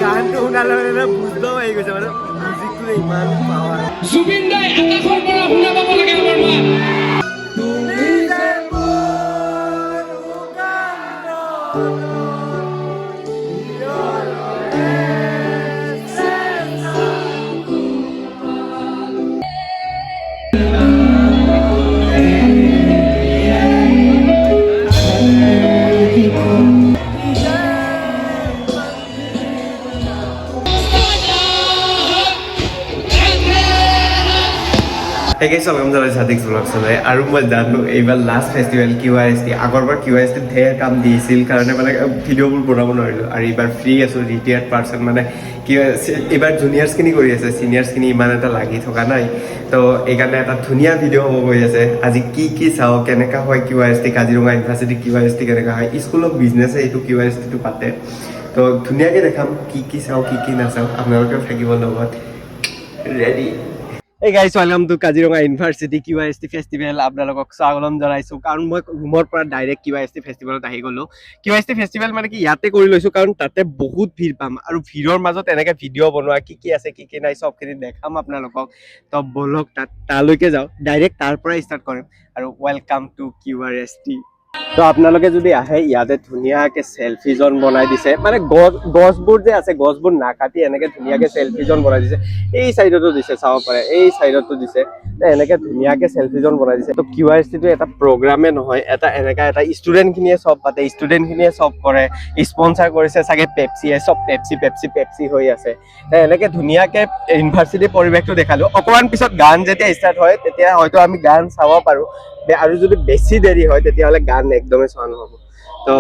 গানটো শুনালে মানে বুজদাও আহি গৈছে মানে মিউজিকটো ইমান পাৱাৰ জুবিন দাই আকাশৰ পৰা শুনা পাব লাগে আমাৰ মাত তুমি যে মোৰ Hey guys, welcome to Satik's vlog channel. আৰু মই জানো এইবাৰ লাষ্ট ফেষ্টিভেল QRST আগৰবাৰ QRST ঢেৰ কাম দিছিল কাৰণে মানে ভিডিঅ'বোৰ বনাব নোৱাৰিলোঁ আৰু এইবাৰ ফ্ৰী আছোঁ ৰিটায়াৰ্ড পাৰ্চন মানে কি এইবাৰ জুনিয়ৰ্ছখিনি কৰি আছে ছিনিয়ৰ্ছখিনি ইমান এটা লাগি থকা নাই তো এইকাৰণে এটা ধুনীয়া ভিডিঅ' হ'ব গৈ আছে আজি কি চাওঁ কেনেকুৱা হয় QRST কাজিৰঙা ইউনিভাৰ্চিটি QRST কেনেকুৱা হয় স্কুল অফ বিজনেছে এইটো QRSTটো পাতে তো ধুনীয়াকৈ দেখাম কি চাওঁ কি নাচাওঁ আপোনালোকেও থাকিব লগত ready Hey guys, welcome to Kaziranga University QRST Festival. আপোনালোকক স্বাগতম জনাইছো কাৰণ মই ৰুমৰ পৰা ডাইৰেক্ট QRST ফেষ্টিভেলত আহি গ'লো QRST ফেষ্টিভেল মানে কি ইয়াতে কৰি লৈছোঁ কাৰণ তাতে বহুত ভিৰ পাম আৰু ভিৰৰ মাজত এনেকৈ ভিডিঅ' বনোৱা কি আছে কি নাই চবখিনি দেখাম আপোনালোকক তো বলক তালৈকে যাওঁ ডাইৰেক্ট তাৰ পৰাই ষ্টাৰ্ট কৰিম আৰু ৱেলকাম টু QRST তো আপোনালোকে যদি আহে ইয়াতে ধুনীয়াকৈ চেলফি জ'ন বনাই দিছে মানে গছবোৰ যে আছে গছবোৰ নাকাটি এনেকৈ ধুনীয়াকৈ চেলফি জ'ন বনাই দিছে এই চাইডতো দিছে চাব পাৰে এই চাইডতো দিছে এনেকৈ ধুনীয়াকৈ চেলফি জ'ন বনাই দিছে তো QRSTটো এটা প্ৰগ্ৰামে নহয় এটা এনেকুৱা এটা ষ্টুডেণ্টখিনিয়ে চব পাতে ষ্টুডেণ্টখিনিয়ে চব কৰে স্পনচাৰ কৰিছে চাগে পেপচিয়ে চব পেপচি হৈ আছে এনেকৈ ধুনীয়াকৈ ইউনিভাৰ্চিটিৰ পৰিৱেশটো দেখালোঁ অকণমান পিছত গান যেতিয়া ষ্টাৰ্ট হয় তেতিয়া হয়তো আমি গান চাব পাৰোঁ আৰু যদি বেছি দেৰি হয় তেতিয়াহ'লে গান একদমেই চোৱা নহ'ব তো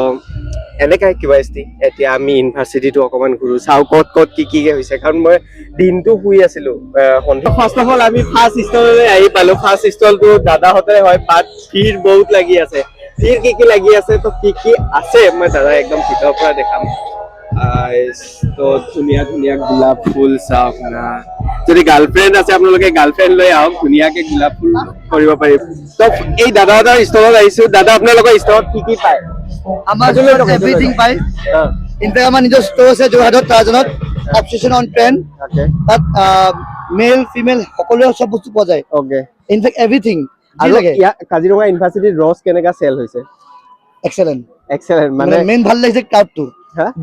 এনেকাই QRST এতিয়া আমি ইউনিভাৰ্চিটিটো অকণমান ঘূৰোঁ চাওঁ ক'ত কি হৈছে কাৰণ মই দিনটো শুই আছিলোঁ সন্ধিয়া ফাৰ্ষ্ট অফ অল আমি ফাৰ্ষ্ট ষ্টললৈ আহি পালোঁ ফাৰ্ষ্ট ষ্টলটো দাদাহঁতে হয় বাট ভিৰ বহুত লাগি আছে ভিৰ কি লাগি আছে তো কি আছে মই দাদা একদম ভিতৰৰ পৰা দেখাম তো ধুনীয়া গোলাপ ফুল চাওঁ আপোনাৰ যদি গাৰ্লফ্ৰেণ্ড আছে আপোনালোকে গাৰ্লফ্ৰেণ্ড লৈ আহক ধুনীয়াকৈ গোলাপ ফুল কৰিব পাৰিব তো এই দাদাহঁতৰ ষ্টলত আহিছোঁ দাদা আপোনালোকৰ ষ্টলত কি পায় আমাৰ এভৰিথিং পায় ইনফেক্ট আমাৰ নিজৰ ষ্ট'ৰ আছে যোৰহাটত তাৰজনত অবচেশ্যন অন ট্ৰেণ্ড তাত মেল ফিমেল সকলোৱে চব বস্তু পোৱা যায় অ'কে ইনফেক্ট এভৰিথিং আৰু কাজিৰঙা ইউনিভাৰ্চিটিৰ ৰছ কেনেকুৱা চেল হৈছে এক্সেলেণ্ট মানে মেইন ভাল লাগিছে ক্ৰাউডটো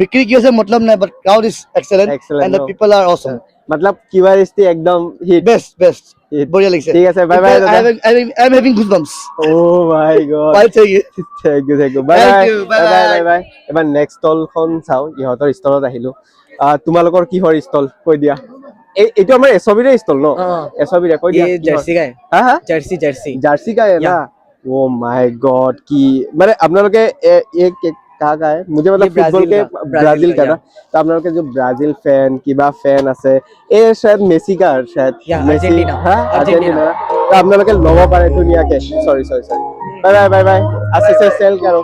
বিক্ৰী কি হৈছে মতলব নাই but crowd is excellent and the people are Assam मतलब QRST एकदम हिट बेस्ट बढ़िया लगे ठीक है bye bye I am having goosebumps oh my God bye thank you bye এবাৰ নেক্সট ষ্টলখন চাও ইহঁতৰ ষ্টলত আহিলো তোমালোকৰ কিহৰ ষ্টল কৈ দিয়া এইটো আমাৰ এছবিৰে ষ্টল ন এছবিৰে কৈ দিয়া জাৰ্সি গায় হা জাৰ্সি গায় না ओ माय गॉड की माने আপনালোকে एक कहा है मुझे मतलब फुटबॉल के ब्राजील का ना तो आप लोग के जो ब्राजील फैन किबा फैन আছে ए शायद मेसी का शायद मेसी हां अर्जेंटीना तो आप लोग के लोगो पारे दुनिया के सॉरी बाय আছে সেল करो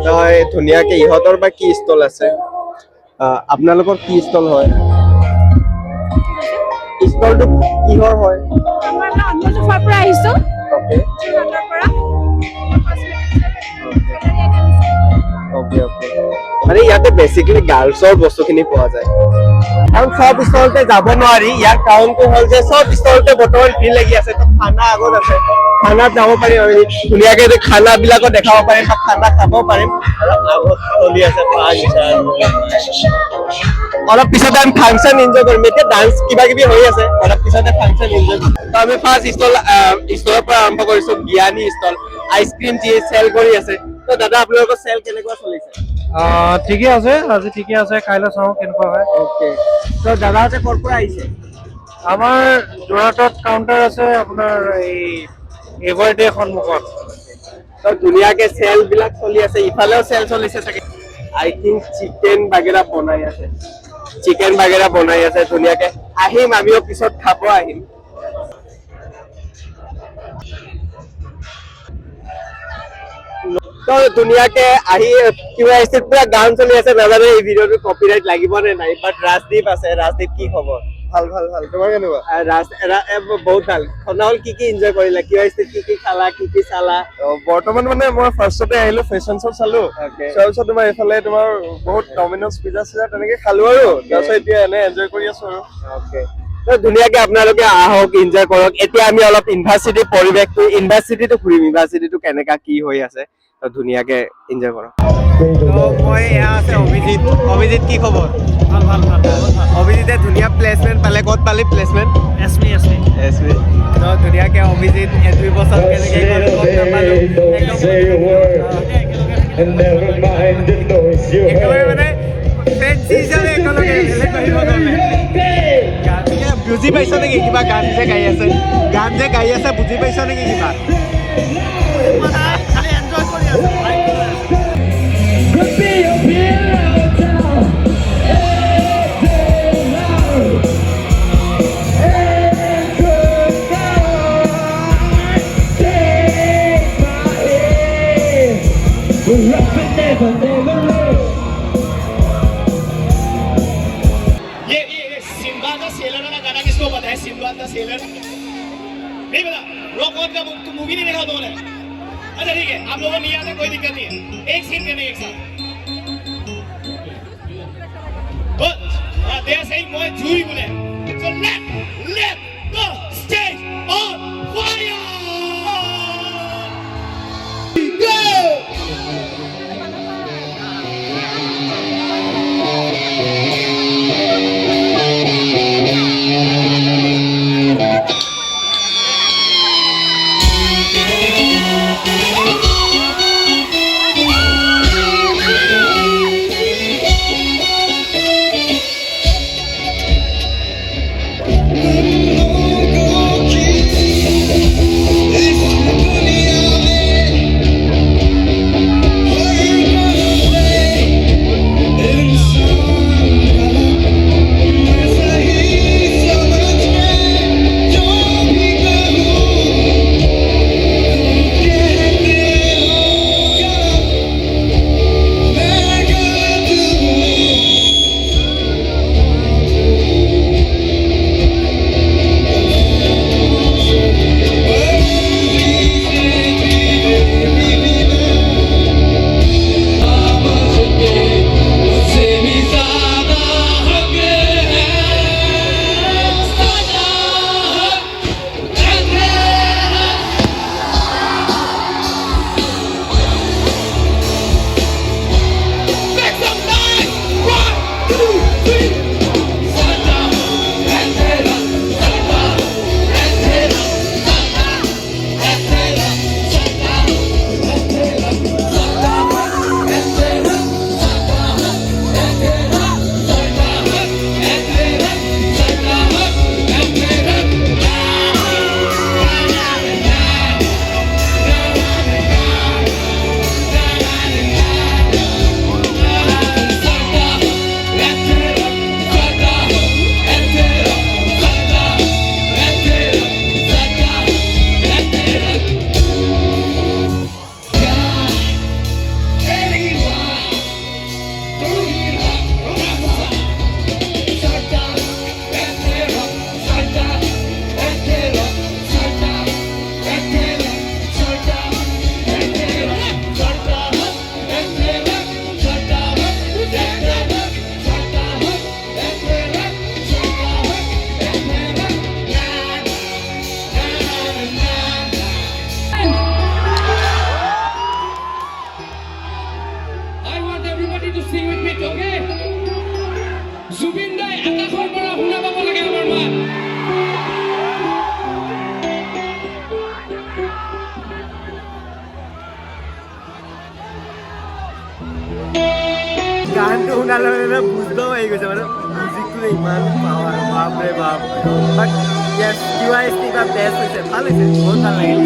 তো এই ধুনিয়া কে ইহতৰ বা কি ষ্টল আছে আপোনালোকৰ কি ষ্টল হয় ষ্টলটো কিহৰ হয় আমাৰ না অন্য জফাৰ পৰা আহিছো ওকে যোৰহাটৰ পৰা ओके মানে ইয়াতে বেসিক্যালি গার্লছৰ বস্তুখিনি পোৱা যায় কাৰণ সব ষ্টলতে যাব নোৱাৰি ইয়াৰ কাৰণটো হ'ল যে সব ষ্টলতে বৰ্তমান ভিৰ লাগি আছে তো খানা আগত আছে খানাত যাব পাৰি আমি ধুনীয়াকৈ খানা বিলাকো দেখাব পাৰিম বা খানা খাব পাৰিম আৰু আগত চলি আছে অলপ পিছতে আমি ফাংচন এনজয় কৰিম এতিয়া ডান্স কিবা হৈ আছে অলপ পিছতে ফাংচন এনজয় কৰিম তো আমি ফাৰ্ষ্ট ষ্টলৰ পৰা আৰম্ভ কৰিছো জ্ঞানী ষ্টল আইচক্ৰীম যি চেল কৰি আছে তো দাদা আপোনালোকৰ চেল কেনেকুৱা চলিছে ঠিকে আছে আজি ঠিকে আছে কাইলৈ চাওঁ কেনেকুৱা হয় ওকে তো দাদাহঁতে ক'ৰ পৰা আহিছে আমাৰ যোৰহাটত কাউণ্টাৰ আছে আপোনাৰ এই এভাৰডে সন্মুখত তো ধুনীয়াকৈ চেল বিলাক চলি আছে ইফালেও চেল চলিছে চাগে আই থিংক চিকেন বাগেৰা বনাই আছে ধুনীয়াকৈ আহিম আমিও পিছত খাব আহিম তো ধুনীয়াকৈ আহি QRSTত পুৰা গান চলি আছে নাজানো এই ভিডিঅ'টো কপিৰাইট লাগিব নে নাই বাট ৰাজদীপ আছে ৰাজদীপ কি খবৰ ভাল ভাল ভাল তোমাৰ কেনেকুৱা বহুত ভাল খনা হল কি এনজয় কৰিলা কিবা কি খালা কি চালা বৰ্তমান মানে মই ফাৰ্ষ্টতে আহিলো ফেশ্বন শ্ব' চালো তাৰপিছত তোমাৰ এইফালে তোমাৰ বহুত ডমিন'জ পিজ্জা চিজা তেনেকে খালো আৰু তাৰপিছত এতিয়া এনে এনজয় কৰি আছো আৰু ধুনীয়াকে আপোনালোকে আহক এনজয় কৰক এতিয়া আমি অলপ ইউনিভাৰ্চিটিৰ পৰিৱেশটো ইউনিভাৰ্চিটিটো ঘূৰিম ইউনিভাৰ্চিটিটো কেনেকা কি হৈ আছে ধুনীয়াকে এনজয় কৰক মই এয়া আছে অভিজিত কি খবৰ ভাল ভাল ভাল অভিজিতে ধুনীয়া প্লেচমেণ্ট পালে ক'ত পালি প্লেচমেণ্ট এছমি তো ধুনীয়াকে অভিজিত 2 বছৰ কেনেকে গ'ল গম নাপালো একেবাৰে মানে ফ্ৰেণ্ডছ হিচাপে একেলগে বেলেগ আহিব গ'লে বুজি পাইছ নেকি কিবা গান যে গাই আছে বুজি পাইছ নেকি কিবা এনজয় কৰি আছো ये सिंबा का सेलर वाला गाना किसको पता है सिंबा का सेलर नहीं पता रॉक ऑन का मूवी नहीं देखा तुमने अच्छा ठीक है आप लोगों नहीं आते कोई दिक्कत नहीं है एक सीन करने एक साथ बस दे सही मोए झूरी बोले so let the stage on fire go গানটো শুনাৰ লগে লগে বুজবাও আহি গৈছে মানে মিউজিকটো ইমান পাৱাৰ বাপৰে বাপ বাট ইয়াৰ QIST বা বেষ্ট হৈছে ভাল হৈছে বহুত ভাল লাগিল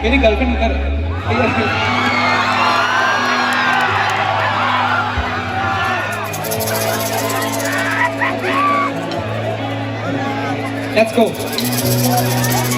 मेरी गर्लफ्रेंड उधर Let's go.